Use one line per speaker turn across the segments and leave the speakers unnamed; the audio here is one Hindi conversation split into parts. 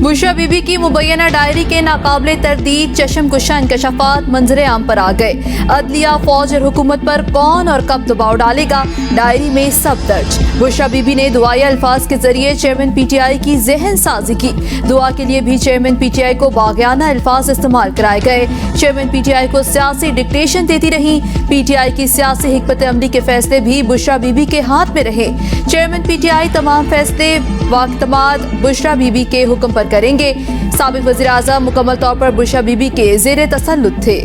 बुशरा बीबी की मुबैना डायरी के नाकाबिले तरदीद चशमकुशा इंकशाफात मंजरे आम पर आ गए। अदलिया, फौज और हुकूमत पर कौन और कब दबाव डालेगा, डायरी में सब दर्ज। बुशरा बीबी ने दुआई अल्फाज के जरिए चेयरमैन पीटीआई की जहन साजी की। दुआ के लिए भी चेयरमैन पीटीआई को बागियाना अल्फाज इस्तेमाल कराए गए। चेयरमैन पीटीआई को सियासी डिक्टेशन देती रही। पीटीआई की सियासी हिकमत अमली के फैसले भी बुशरा बीबी के हाथ में रहे। चेयरमैन पीटीआई तमाम फैसले वक्तमाद बुशरा बीबी के हुक्म पर करेंगे। साबिक वज़ीर आज़म मुकम्मल तौर पर बुशरा बीबी के ज़ेरे तसल्लुत थे।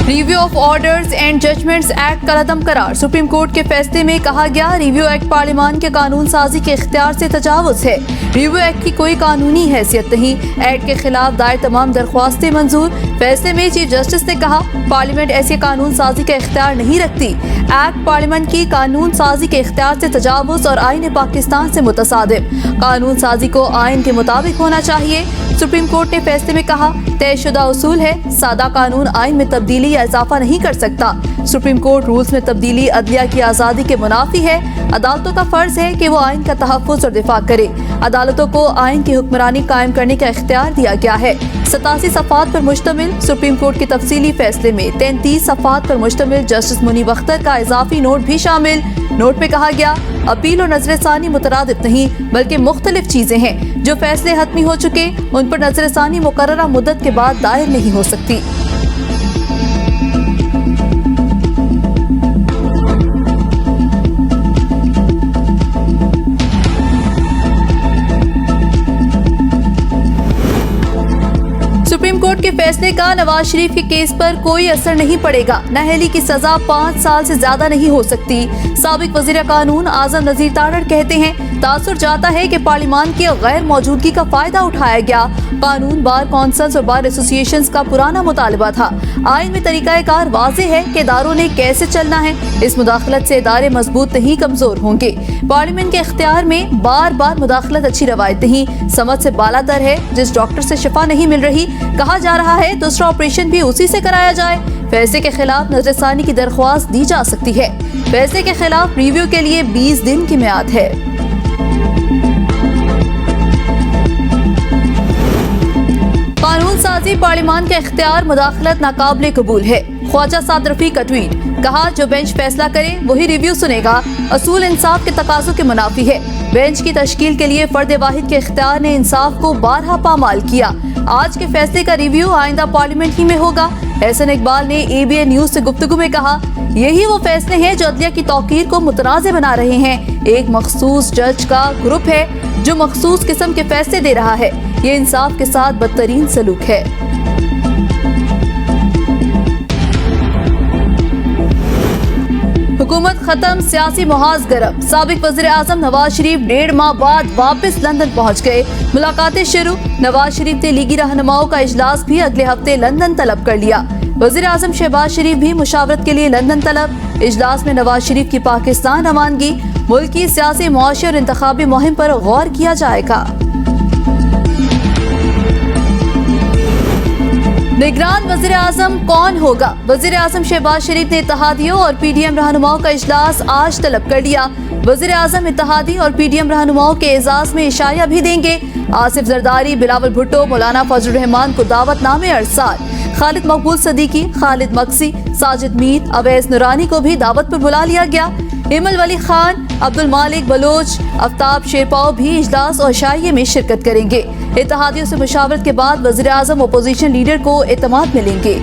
Review of orders and judgments act का अदम करार। सुप्रीम कोर्ट के फैसले में कहा गया, रिव्यू एक्ट पार्लियामान के कानून साजी के इख्तियार से तजावुज है। रिव्यू एक्ट की कोई कानूनी हैसियत नहीं। एक्ट के खिलाफ दायर तमाम दरख्वास्तें मंजूर। फैसले में चीफ जस्टिस ने कहा, पार्लियामेंट ऐसी कानून साजी का इख्तियार नहीं रखती। एक्ट पार्लियामेंट की कानून साजी के इख्तियार से तजावुज और आईन पाकिस्तान से मुतसादिम। कानून साजी को आइन के मुताबिक होना चाहिए। सुप्रीम कोर्ट ने फैसले में कहा, तयशुदा उसूल है, सादा कानून आइन में तब्दीली या इजाफा नहीं कर सकता। सुप्रीम कोर्ट रूल्स में तब्दीली अदलिया की आज़ादी के मुनाफी है। अदालतों का फर्ज है कि वो आइन का तहफ़्फ़ुज़ और दिफा करे। अदालतों को आइन की हुक्मरानी कायम करने का इख्तियार दिया गया है। 87 सफ़ात पर मुश्तमिल सुप्रीम कोर्ट के तफसीली फैसले में 33 सफ़ात पर मुश्तमिल जस्टिस मुनीब अख्तर का इजाफी नोट भी शामिल। नोट में कहा गया, अपील और नजरसानी मुतरादिफ नहीं बल्कि मुख्तलिफ चीजें हैं। जो फैसले हतमी हो चुके उन पर नजरसानी मुकर्ररा मुद्दत के बाद दायर नहीं हो सकती। सुप्रीम कोर्ट के फैसले का नवाज शरीफ के केस पर कोई असर नहीं पड़ेगा। नाअहली की सजा 5 साल से ज्यादा नहीं हो सकती। साबिक वजीर कानून आजम नजीर तारड़ कहते हैं, तासुर जाता है कि पार्लियामान की गैर मौजूदगी का फायदा उठाया गया। कानून बार कौंसल्स और बार एसोसिएशंस का पुराना मुतालबा था। आइन में तरीकाकार वाज़े है कि इदारों ने कैसे चलना है। इस मुदाखलत से इदारे मजबूत नहीं कमजोर होंगे। पार्लियामेंट के इख्तियार में बार बार मुदाखलत अच्छी रवायत नहीं, समझ से बालातर है। जिस डॉक्टर से शिफा नहीं मिल रही, कहा जा रहा है दूसरा ऑपरेशन भी उसी से कराया जाए। फैसले के खिलाफ नजरसानी की दरख्वास्त दी जा सकती है। फैसले के खिलाफ रिव्यू के लिए 20 दिन की मियाद है। कानून साजी पार्लियामान का इख्तियार मुदाखलत नाकाबिले कबूल है। ख्वाजा साद रफीक का ट्वीट, कहा जो बेंच फैसला करे वही रिव्यू सुनेगा। असूल इंसाफ के तकाज़ों के मुनाफी है। बेंच की तश्कील के लिए फर्द वाहिद के इख्तियार ने इंसाफ को बारहा पामाल किया। आज के फैसले का रिव्यू आइंदा पार्लियामेंट ही में होगा। एहसन इकबाल ने ABN न्यूज से गुफ्तगू में कहा, यही वो फैसले हैं जो अदलिया की तौकीर को मुतनाज़ बना रहे हैं। एक मखसूस जज का ग्रुप है जो मखसूस किस्म के फैसले दे रहा है। ये इंसाफ के साथ बदतरीन सलूक है। हुकूमत खत्म, सियासी मुहाज गरम। साबिक वज़ीर आज़म नवाज शरीफ 1.5 माह बाद वापस लंदन पहुंच गए। मुलाकातें शुरू। नवाज शरीफ ने लीगी रहनुमाओं का इजलास भी अगले हफ्ते लंदन तलब कर लिया। वज़ीर आज़म शहबाज शरीफ भी मुशावरत के लिए लंदन तलब। इजलास में नवाज शरीफ की पाकिस्तान रवानगी। मुल्क की सियासी, मुआशी और इंतखाबी मुहिम पर गौर किया जाएगा। निगरान वज़ीर आज़म कौन होगा? वज़ीर आज़म शहबाज शरीफ ने इत्तेहादियों और PDM रहनुमाओं का इजलास आज तलब कर लिया। वज़ीर आज़म इत्तेहादी और PDM रहनुमाओं के एजाज में इशाया भी देंगे। आसिफ जरदारी, बिलावल भुट्टो, मौलाना फजलुर रहमान को दावतनामे अरसाल। खालिद मकबूल सदीकी, खालिद मक्सी, साजिद मीर, अवैस नूरानी को भी दावत पर बुला लिया गया। इमल वली खान, अब्दुल मालिक बलोच, आफ्ताब शेरपाव भी इजलास और शाइये में शिरकत करेंगे। इत्तेहादियों से मुशावरत के बाद वज़ीर आज़म अपोजिशन लीडर को एतमाद मिलेंगे।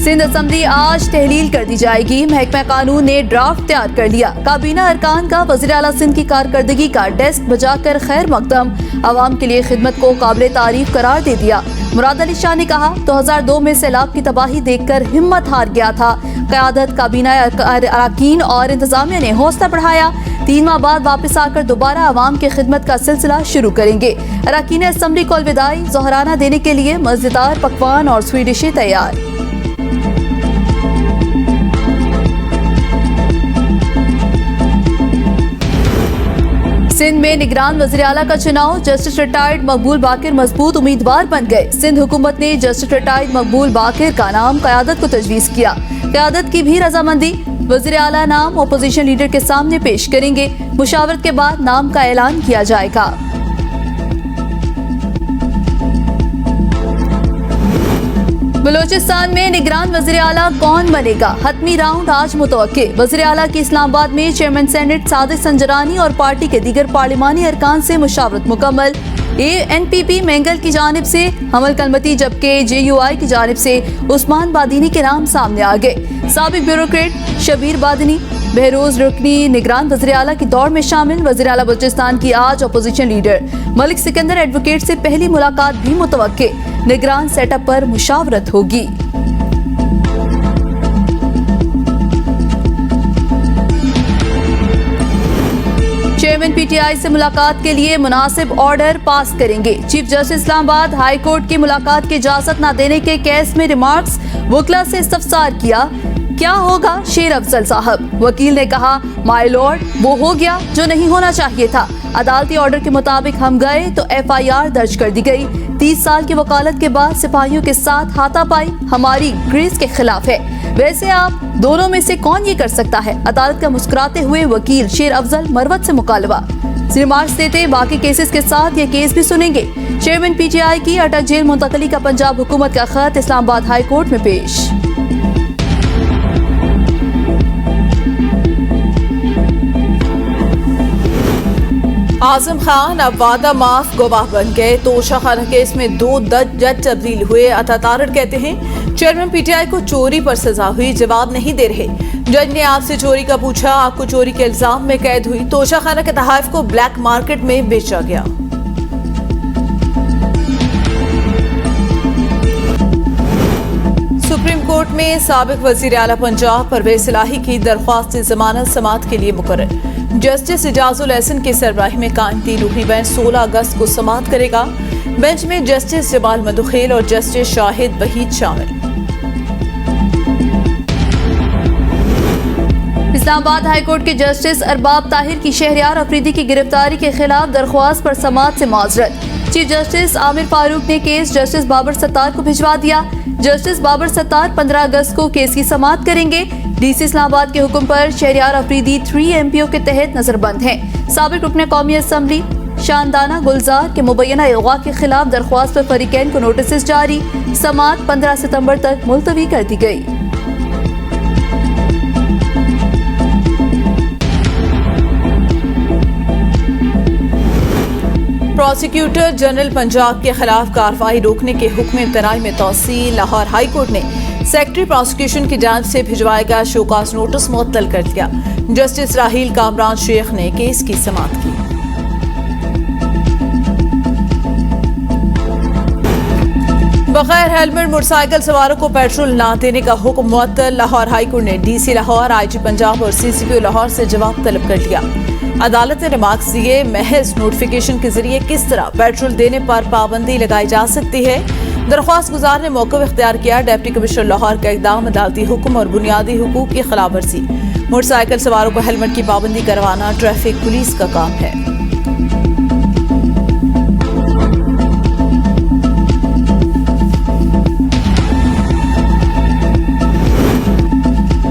सिंध असम्बली आज तहलील कर दी जाएगी। महकमा कानून ने ड्राफ्ट तैयार कर लिया। काबीना अरकान का वज़ीर आला सिंध की कारकर्दगी का डेस्क बजाकर खैर मकदम। अवाम के लिए खिदमत को काबिल तारीफ करार दे दिया। मुराद अली शाह ने कहा, 2002 में सैलाब की तबाही देखकर हिम्मत हार गया था। क़यादत, काबीना अरकान और इंतजामिया ने हौसला बढ़ाया। 3 माह बाद वापस आकर दोबारा अवाम की खिदमत का सिलसिला शुरू करेंगे। अरकान असम्बली को अलविदाई ज़ोहराना देने के लिए मज़ेदार पकवान और स्वीट डिशें तैयार। सिंध में निगरान वज़ीर आला का चुनाव। जस्टिस रिटायर्ड मकबूल बाकिर मजबूत उम्मीदवार बन गए। सिंध हुकूमत ने जस्टिस रिटायर्ड मकबूल बाकिर का नाम क़यादत को तजवीज़ किया। क़यादत की भी रजामंदी। वज़ीर आला नाम अपोजिशन लीडर के सामने पेश करेंगे। मुशावरत के बाद नाम का ऐलान किया जाएगा। बलोचिस्तान में निगरान वज़ीर आला कौन बनेगा? हतमी राउंड आज मुतवक्के। वज़ीर आला की इस्लामाबाद में चेयरमैन सेनेट सादिक संजरानी और पार्टी के दीगर पार्लिमानी अरकान से मुशावरत मुकम्मल। ANPP मेंगल की जानिब से हमल कलमती, जबकि JUI की जानिब से उस्मान बादीनी के नाम सामने आ गए। साबिक ब्यूरोक्रेट शबीर बादनी बहरोज रुकनी निगरान वज़ीर आला की दौड़ में शामिल। वज़ीर आला बलूचिस्तान की आज opposition leader Malik Sikandar advocate से पहली मुलाकात भी मुतवक्के। निगरान सेटअप पर मुशावरत होगी। चेयरमैन PTI से मुलाकात के लिए मुनासिब ऑर्डर पास करेंगे। Chief justice Islamabad high court की मुलाकात की इजाजत न देने के केस में रिमार्क्स। वकला से इस्तफसार किया, क्या होगा शेर अफजल साहब? वकील ने कहा, माय लॉर्ड, वो हो गया जो नहीं होना चाहिए था। अदालती ऑर्डर के मुताबिक हम गए तो FIR दर्ज कर दी गई। 30 साल की वकालत के बाद सिपाहियों के साथ हाथापाई हमारी ग्रेस के खिलाफ है। वैसे आप दोनों में से कौन ये कर सकता है? अदालत का मुस्कुराते हुए वकील शेर अफजल मरवत से मुकालबा। रिमार्क्स देते बाकी केसेस के साथ ये केस भी सुनेंगे। चेयरमैन PTI की अटक जेल मुंतकली का पंजाब हुकूमत का खत इस्लामाबाद हाई कोर्ट में पेश।
आजम खान अब वादा माफ गवाह बन गए। तोशा खाना केस में 2 जज तब्दील हुए। अता तारड़ कहते हैं चेयरमैन PTI को चोरी पर सजा हुई, जवाब नहीं दे रहे। जज ने आपसे चोरी का पूछा, आपको चोरी के इल्जाम में कैद हुई। तोशा खाना के तहाइफ को ब्लैक मार्केट में बेचा गया। सुप्रीम कोर्ट में साबिक वजीर आला पंजाब परवेज इलाही की दरख्वास्त जमानत समाअत के लिए मुकर्रर। जस्टिस इजाजुल एहसन की सरबराही में कायम रूही बेंच 16 अगस्त को समाअत करेगा। बेंच में जस्टिस जमाल मदुखेल और जस्टिस शाहिद वहीद शामिल।
इस्लामाबाद हाई कोर्ट के जस्टिस अरबाब ताहिर की शहरयार अफरीदी की गिरफ्तारी के खिलाफ दरख्वास्त पर समाअत से माजरत। चीफ जस्टिस आमिर फारूक ने केस जस्टिस बाबर सत्तार को भिजवा दिया। जस्टिस बाबर सत्तार 15 अगस्त को केस की समाअत करेंगे। DC इस्लामाबाद के हुक्म पर शहरयार अफरीदी 3 MPO के तहत नजरबंद हैं। साबिक रुकन कौमी असम्बली शानदाना गुलजार के मुबैना अगवा के खिलाफ दरख्वास्त पर फरीकैन को नोटिस जारी। समाअत 15 सितंबर तक मुलतवी कर दी गई।
प्रोसिक्यूटर जनरल पंजाब के खिलाफ कार्रवाई रोकने के हुक्म इम्तनाई में तौसील। लाहौर हाई कोर्ट ने सेक्रेटरी प्रोसिक्यूशन की जांच से भिजवाएगा शोकास नोटिस मुअत्तल कर दिया। जस्टिस राहील कामरान शेख ने केस की समाअत की। बगैर हेलमेट मोटरसाइकिल सवारों को पेट्रोल न देने का हुक्म मुअत्तल। लाहौर हाई कोर्ट ने DC लाहौर, IG पंजाब और CCPO लाहौर से जवाब तलब कर लिया। अदालत ने रिमार्क्स दिए, महज नोटिफिकेशन के जरिए किस तरह पेट्रोल देने पर पाबंदी लगाई जा सकती है। दरख्वास्त गुजार ने मौक़िफ़ इख्तियार किया। डिप्टी कमिश्नर लाहौर का इक़दाम अदालती हुक्म और बुनियादी हुकूक की खिलाफ वर्जी। मोटरसाइकिल सवारों को हेलमेट की पाबंदी करवाना ट्रैफिक पुलिस का काम है।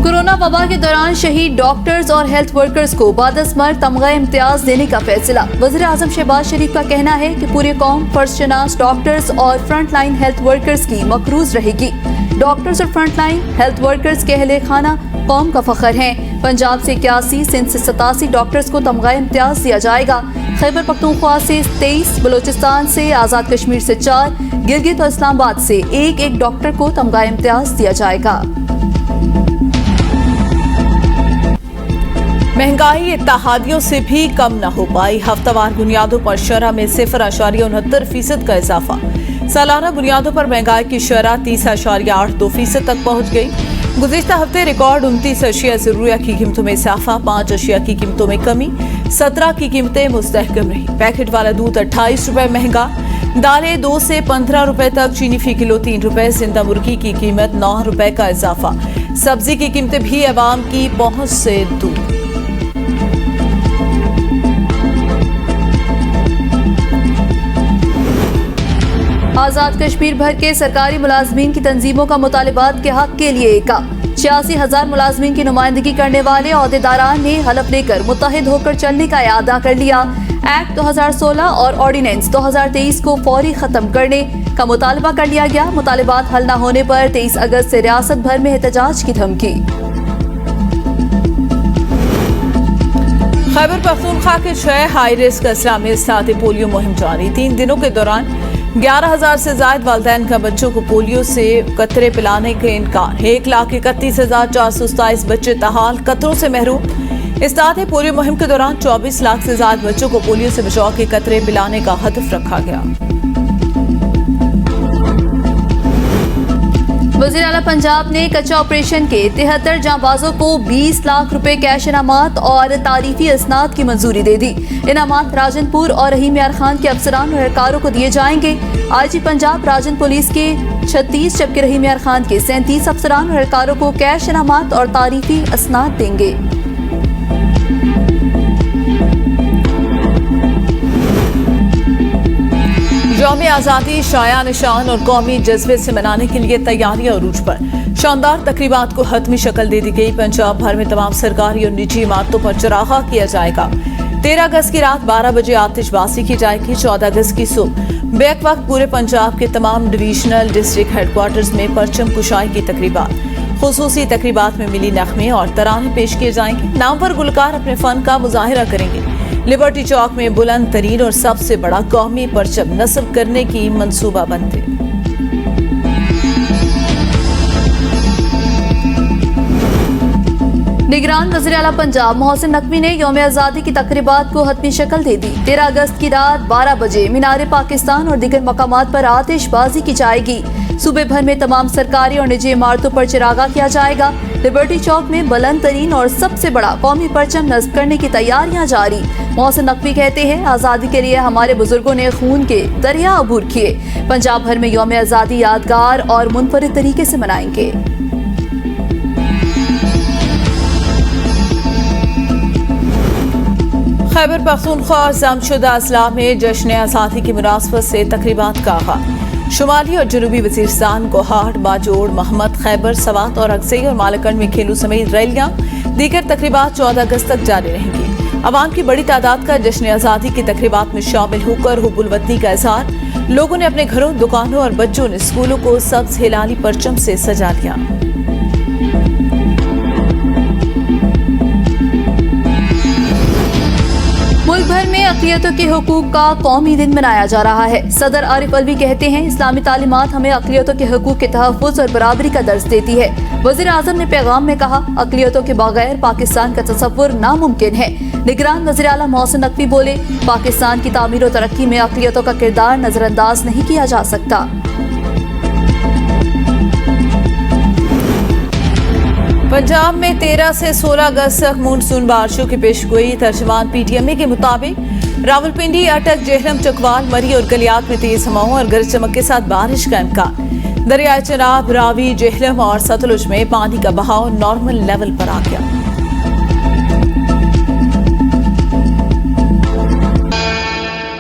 कोरोना वबा के दौरान शहीद डॉक्टर्स और हेल्थ वर्कर्स को बादस्मर तमगा इम्तियाज देने का फैसला। वज़ीर आज़म शहबाज शरीफ का कहना है कि पूरी कौम फर्जशनास डॉक्टर्स और फ्रंट लाइन हेल्थ वर्कर्स की मकरूज रहेगी। डॉक्टर्स और फ्रंट लाइन हेल्थ वर्कर्स के अहले खाना कौम का फख्र हैं। पंजाब से 81, सिंध से 87 डॉक्टर्स को तमगा इम्तियाज दिया जाएगा। खैबर पख्तूनख्वा से 23, बलोचिस्तान से, आज़ाद कश्मीर से 4, गिलगित और इस्लामाबाद से एक डॉक्टर को तमगा इम्तियाज दिया जाएगा।
महंगाई इत्तेहादियों से भी कम न हो पाई। हफ्तावार बुनियादों पर शरह में 0.69% का इजाफा। सालाना बुनियादों पर महंगाई की शरह 30.82% तक पहुंच गई। गुज़िश्ता हफ्ते रिकॉर्ड 29 अशिया ज़रूरिया की कीमतों में इजाफा, 5 अशिया की कीमतों में कमी, 17 की कीमतें मुस्तहकम रही। पैकेट वाला दूध 28 रुपए महंगा, दालें 2 से 15 रुपए तक, चीनी फी किलो 3 रुपए, जिंदा मुर्गी की कीमत 9 रुपए का इजाफा। सब्जी की कीमतें भी अवाम की पहुंच से दूर। आज़ाद कश्मीर भर के सरकारी मुलाजमीन की तंजीमों का मुतालिबात के हक के लिए एका।
86,000 मुलाजमीन की नुमाइंदगी करने वाले अहदेदारान ने हलफ लेकर मुत्तहिद होकर चलने का इरादा कर लिया। एक्ट 2016 और ऑर्डिनेंस 2023 को फौरी खत्म करने का मुतालबा कर लिया गया। मुतालिबात हल न होने पर 23 अगस्त से रियासत भर में एहतजाज की धमकी।
खैबर पख्तूनख्वा के 6 हाई रिस्क अजला में साथ पोलियो मुहिम जारी। 3 दिनों के दौरान 11,000 से ज्यादा वालिदैन का बच्चों को पोलियो से कतरे पिलाने के इनकार। 1,31,427 बच्चे तहाल कतरों से महरूम। इस साथ पोलियो मुहिम के दौरान 24 लाख से ज्यादा बच्चों को पोलियो से बचाव के कतरे पिलाने का हदफ रखा गया।
वज़ीर आला पंजाब ने कच्चा ऑपरेशन के 73 जांबाजों को 20 लाख रुपए कैश इनामात और तारीफी असनाद की मंजूरी दे दी। इनामात राजनपुर और रहीम यार खान के अफसरान और एहलकारों को दिए जाएंगे। आईजी पंजाब राजन पुलिस के 36 जबकि रहीम यार खान के 37 अफसरान और एहलकारों को कैश इनामात और तारीफी असनाद देंगे।
यौम आज़ादी शाया निशान और कौमी जज्बे से मनाने के लिए तैयारियां अरूज पर। शानदार तकरीबात को हतमी शक्ल दे दी गई। पंजाब भर में तमाम सरकारी और निजी इमारतों पर चरागा किया जाएगा। 13 अगस्त की रात 12 बजे आतिशबाजी की जाएगी। 14 अगस्त की सुबह बैक वक्त पूरे पंजाब के तमाम डिवीजनल डिस्ट्रिक्ट हेडक्वार्टर्स में परचम कुशाई की तकरीबात। खुसूसी तकरीबात में मिली नगमे और तराने पेश किए जाएंगे। नामवर गुलकार अपने फन का मुजाहिरा करेंगे। लिबर्टी चौक में बुलंद तरीन और सबसे बड़ा कौमी परचम नस्ब करने की मंसूबाबंदी।
निगरान वज़ीर आला पंजाब मोहसिन नकवी ने यौम आज़ादी की तकरीबात को हतमी शक्ल दे दी। 13 अगस्त की रात 12 बजे मीनार पाकिस्तान और दीगर मकामात पर आतिशबाजी की जाएगी। सूबे भर में तमाम सरकारी और निजी इमारतों पर चिरागा किया जाएगा। लिबर्टी चौक में बुलंद तरीन और सबसे बड़ा कौमी परचम नस्ब करने की तैयारियां जारी। मोहसिन नकवी कहते हैं, आज़ादी के लिए हमारे बुजुर्गों ने खून के दरिया अबूर किए। पंजाब भर में यौम आज़ादी यादगार और मुनफरिद तरीके से मनाएंगे।
खैबर पख्तूनख्वा जमशुदा अजला में जश्न आज़ादी की मुनासबत से तकरीबात का आगाज़। शुमाली और जनूबी वज़ीरिस्तान, गोहाट, बाजोड़, महमद, खैबर, सवात और अक्सई और मालकंड में खेलों समेत रैलियां दीगर तकरीबात 14 अगस्त तक जारी रहेंगी। अवाम की बड़ी तादाद का जश्न आज़ादी की तकरीबात में शामिल होकर हुब्बुल वतनी का इज़हार। लोगों ने अपने घरों, दुकानों और बच्चों ने स्कूलों को सब्ज हिलाली परचम से सजा लिया।
मुल्क भर में अक़लियतों के हुकूक का कौमी दिन मनाया जा रहा है। सदर आरिफ अलवी कहते हैं, इस्लामी तालीमात हमें अक़लियतों के हुकूक के तहफ़्फ़ुज़ और बराबरी का दर्स देती है। वज़ीर आज़म ने पैगाम में कहा, अक़लियतों के बगैर पाकिस्तान का तसव्वुर नामुमकिन है। निगरान वज़ीर आला मोहसिन नकवी बोले, पाकिस्तान की तामीर और तरक्की में अक़लियतों का किरदार नज़रअंदाज नहीं किया जा सकता।
पंजाब में 13 से 16 अगस्त तक मानसून बारिशों की पेशगोई। तर्जमान PTMA के मुताबिक रावलपिंडी, अटक, जेहलम, चकवाल, मरी और गलियात में तेज हवाओं और गरज चमक के साथ बारिश का इम्कान। दरियाए चनाब, रावी, जेहलम और सतलुज में पानी का बहाव नॉर्मल लेवल पर आ गया।